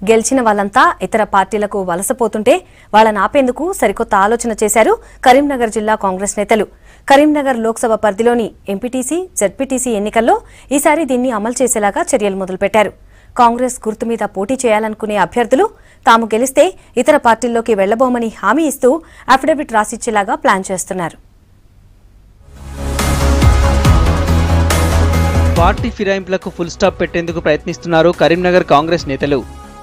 గెలిచిన వాళ్ళంతా ఇతర పార్టీలకు వలసపోతుంటే వాళ్ళని ఆపేందుకు సరికొత్త ఆలోచన చేశారు కరీంనగర్ జిల్లా కాంగ్రెస్ నేతలు. కరీంనగర్ లోక్సభ పరిధిలోని ఎంపీటీసీ, జెడ్పీటీసీ ఎన్నికల్లో ఈసారి దీన్ని అమలు చేసేలాగా చర్యలు మొదలుపెట్టారు. కాంగ్రెస్ గుర్తు మీద పోటీ చేయాలనుకునే అభ్యర్థులు తాము గెలిస్తే ఇతర పార్టీల్లోకి వెళ్లబోమని హామీ ఇస్తూ అఫిడవిట్ రాసిచ్చేలాగా ప్లాన్ చేస్తున్నారు. పార్టీ ఫిరాయింపులకు ఫుల్ స్టాప్ పెట్టేందుకు ప్రయత్నిస్తున్నారు కరీంనగర్ కాంగ్రెస్ నేతలు.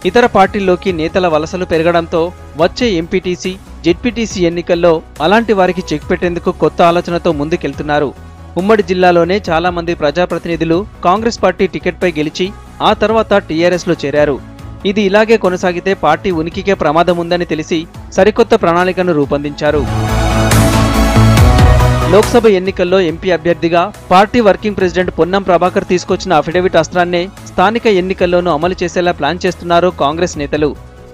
ఇతర పార్టీల్లోకి నేతల వలసలు పెరగడంతో వచ్చే ఎంపీటీసీ, జెడ్పీటీసీ ఎన్నికల్లో అలాంటి వారికి చెక్ పెట్టేందుకు కొత్త ఆలోచనతో ముందుకెళ్తున్నారు. ఉమ్మడి జిల్లాలోనే చాలా మంది ప్రజాప్రతినిధులు కాంగ్రెస్ పార్టీ టికెట్పై గెలిచి ఆ తర్వాత టీఆర్ఎస్లో చేరారు. ఇది ఇలాగే కొనసాగితే పార్టీ ఉనికికే ప్రమాదం ఉందని తెలిసి సరికొత్త ప్రణాళికను రూపొందించారు. లోక్సభ ఎన్నికల్లో ఎంపీ అభ్యర్థిగా party working president Ponnam Prabhakar తీసుకొచ్చిన అఫిడవిట్ అస్త్రాన్నే స్థానిక ఎన్నికల్లోనూ అమలు చేసేలా ప్లాన్ చేస్తున్నారు కాంగ్రెస్ నేతలు.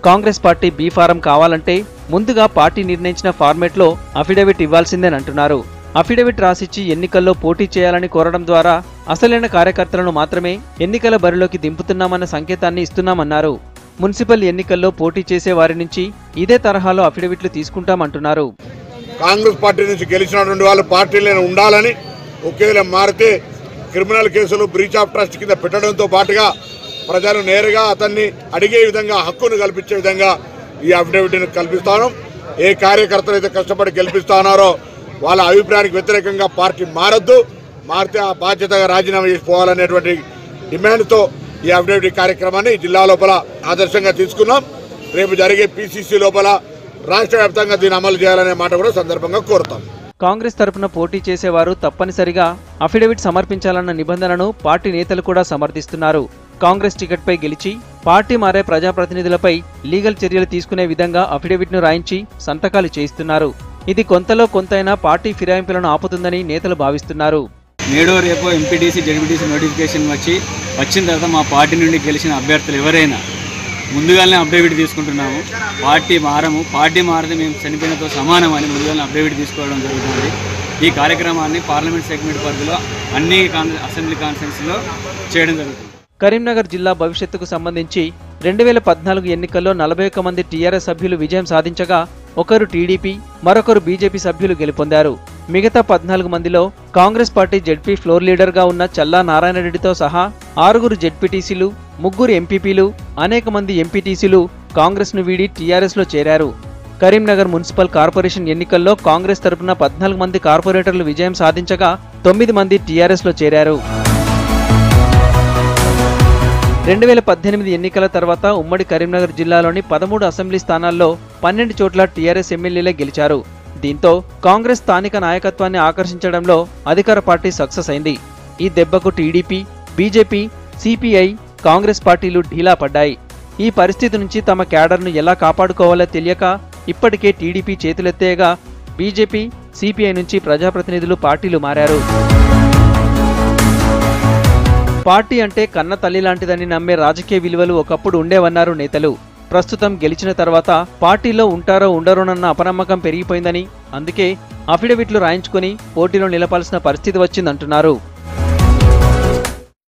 కాంగ్రెస్ పార్టీ బీ ఫారం కావాలంటే ముందుగా పార్టీ నిర్ణయించిన ఫార్మేట్లో అఫిడవిట్ ఇవ్వాల్సిందేనంటున్నారు. అఫిడవిట్ రాసిచ్చి ఎన్నికల్లో పోటీ చేయాలని కోరడం ద్వారా అసలైన కార్యకర్తలను మాత్రమే ఎన్నికల బరిలోకి దింపుతున్నామన్న సంకేతాన్ని ఇస్తున్నామన్నారు. మున్సిపల్ ఎన్నికల్లో పోటీ చేసే వారి నుంచి ఇదే తరహాలో అఫిడవిట్లు తీసుకుంటామంటున్నారు. కాంగ్రెస్ పార్టీ నుంచి గెలిచినటువంటి వాళ్ళు పార్టీలో ఉండాలని, ఒకవేళ మారితే క్రిమినల్ కేసులు బ్రీచ్ ఆఫ్ ట్రస్ట్ కింద పెట్టడంతో పాటుగా ప్రజలు నేరుగా అతన్ని అడిగే విధంగా, హక్కును కల్పించే విధంగా ఈ అఫిడవిట్ను కల్పిస్తాను. ఏ కార్యకర్తలు అయితే కష్టపడి గెలిపిస్తున్నారో వాళ్ళ అభిప్రాయానికి వ్యతిరేకంగా పార్టీ మారద్దు, మారితే ఆ బాధ్యతగా రాజీనామా చేసుకోవాలనేటువంటి డిమాండ్తో ఈ అఫిడవిట్ కార్యక్రమాన్ని జిల్లా లోపల ఆదర్శంగా తీసుకున్నాం. రేపు జరిగే పీసీసీ లోపల రాష్ట్ర వ్యాప్తంగా దీన్ని అమలు చేయాలనే మాట కూడా సందర్భంగా కోరుతాం. కాంగ్రెస్ తరపున పోటీ చేసేవారు తప్పనిసరిగా అఫిడవిట్ సమర్పించాలన్న నిబంధనను పార్టీ నేతలు కూడా సమర్థిస్తున్నారు. కాంగ్రెస్ టికెట్పై గెలిచి పార్టీ మారే ప్రజాప్రతినిధులపై లీగల్ చర్యలు తీసుకునే విధంగా అఫిడవిట్ను రాయించి సంతకాలు చేయిస్తున్నారు. ఇది కొంతలో కొంతైనా పార్టీ ఫిరాయింపులను ఆపుతుందని నేతలు భావిస్తున్నారు. నేడో రేపో ఎంపీటీసీ, జెడ్పీటీసీ నోటిఫికేషన్ వచ్చిన తర్వాత మా పార్టీ నుండి గెలిచిన అభ్యర్థులు ఎవరైనా ముందుగానే అఫిడవిట్ తీసుకుంటున్నాము. పార్టీ మారితే మేము చనిపోయినతో సమానం అని ముందుగానే అఫిడవిట్ తీసుకోవడం జరుగుతుంది. ఈ కార్యక్రమాన్ని పార్లమెంట్ సెగ్మెంట్ పరిధిలో అన్ని అసెంబ్లీ కాన్ఫరెన్స్లో చేయడం జరుగుతుంది. కరీంనగర్ జిల్లా భవిష్యత్తుకు సంబంధించి 2014 ఎన్నికల్లో 41 మంది టీఆర్ఎస్ సభ్యులు విజయం సాధించగా ఒకరు టీడీపీ, మరొకరు బీజేపీ సభ్యులు గెలుపొందారు. మిగతా 14 మందిలో కాంగ్రెస్ పార్టీ జెడ్పీ ఫ్లోర్ లీడర్గా ఉన్న చల్లా నారాయణరెడ్డితో సహా 6 జెడ్పీటీసీలు, 3 ఎంపీపీలు, అనేక మంది ఎంపీటీసీలు కాంగ్రెస్ను వీడి టీఆర్ఎస్లో చేరారు. కరీంనగర్ మున్సిపల్ కార్పొరేషన్ ఎన్నికల్లో కాంగ్రెస్ తరపున 14 మంది కార్పొరేటర్లు విజయం సాధించగా 9 మంది టీఆర్ఎస్లో చేరారు. 2018 ఎన్నికల తర్వాత ఉమ్మడి కరీంనగర్ జిల్లాలోని 13 అసెంబ్లీ స్థానాల్లో 12 చోట్ల టీఆర్ఎస్ ఎమ్మెల్యేలే గెలిచారు. దీంతో కాంగ్రెస్ స్థానిక నాయకత్వాన్ని ఆకర్షించడంలో అధికార పార్టీ సక్సెస్ అయింది. ఈ దెబ్బకు టీడీపీ, బీజేపీ, సిపిఐ, కాంగ్రెస్ పార్టీలు ఢీలా పడ్డాయి. ఈ పరిస్థితి నుంచి తమ క్యాడర్ను ఎలా కాపాడుకోవాలో తెలియక ఇప్పటికే టీడీపీ చేతులెత్తేయగా బీజేపీ, సిపిఐ నుంచి ప్రజాప్రతినిధులు పార్టీలు మారారు. పార్టీ అంటే కన్న తల్లి లాంటిదని నమ్మే రాజకీయ విలువలు ఒకప్పుడు ఉండేవన్నారు నేతలు. ప్రస్తుతం గెలిచిన తర్వాత పార్టీలో ఉంటారో ఉండరోనన్న అపనమ్మకం పెరిగిపోయిందని, అందుకే అఫిడవిట్లు రాయించుకుని పోటీలో నిలపాల్సిన పరిస్థితి వచ్చిందంటున్నారు.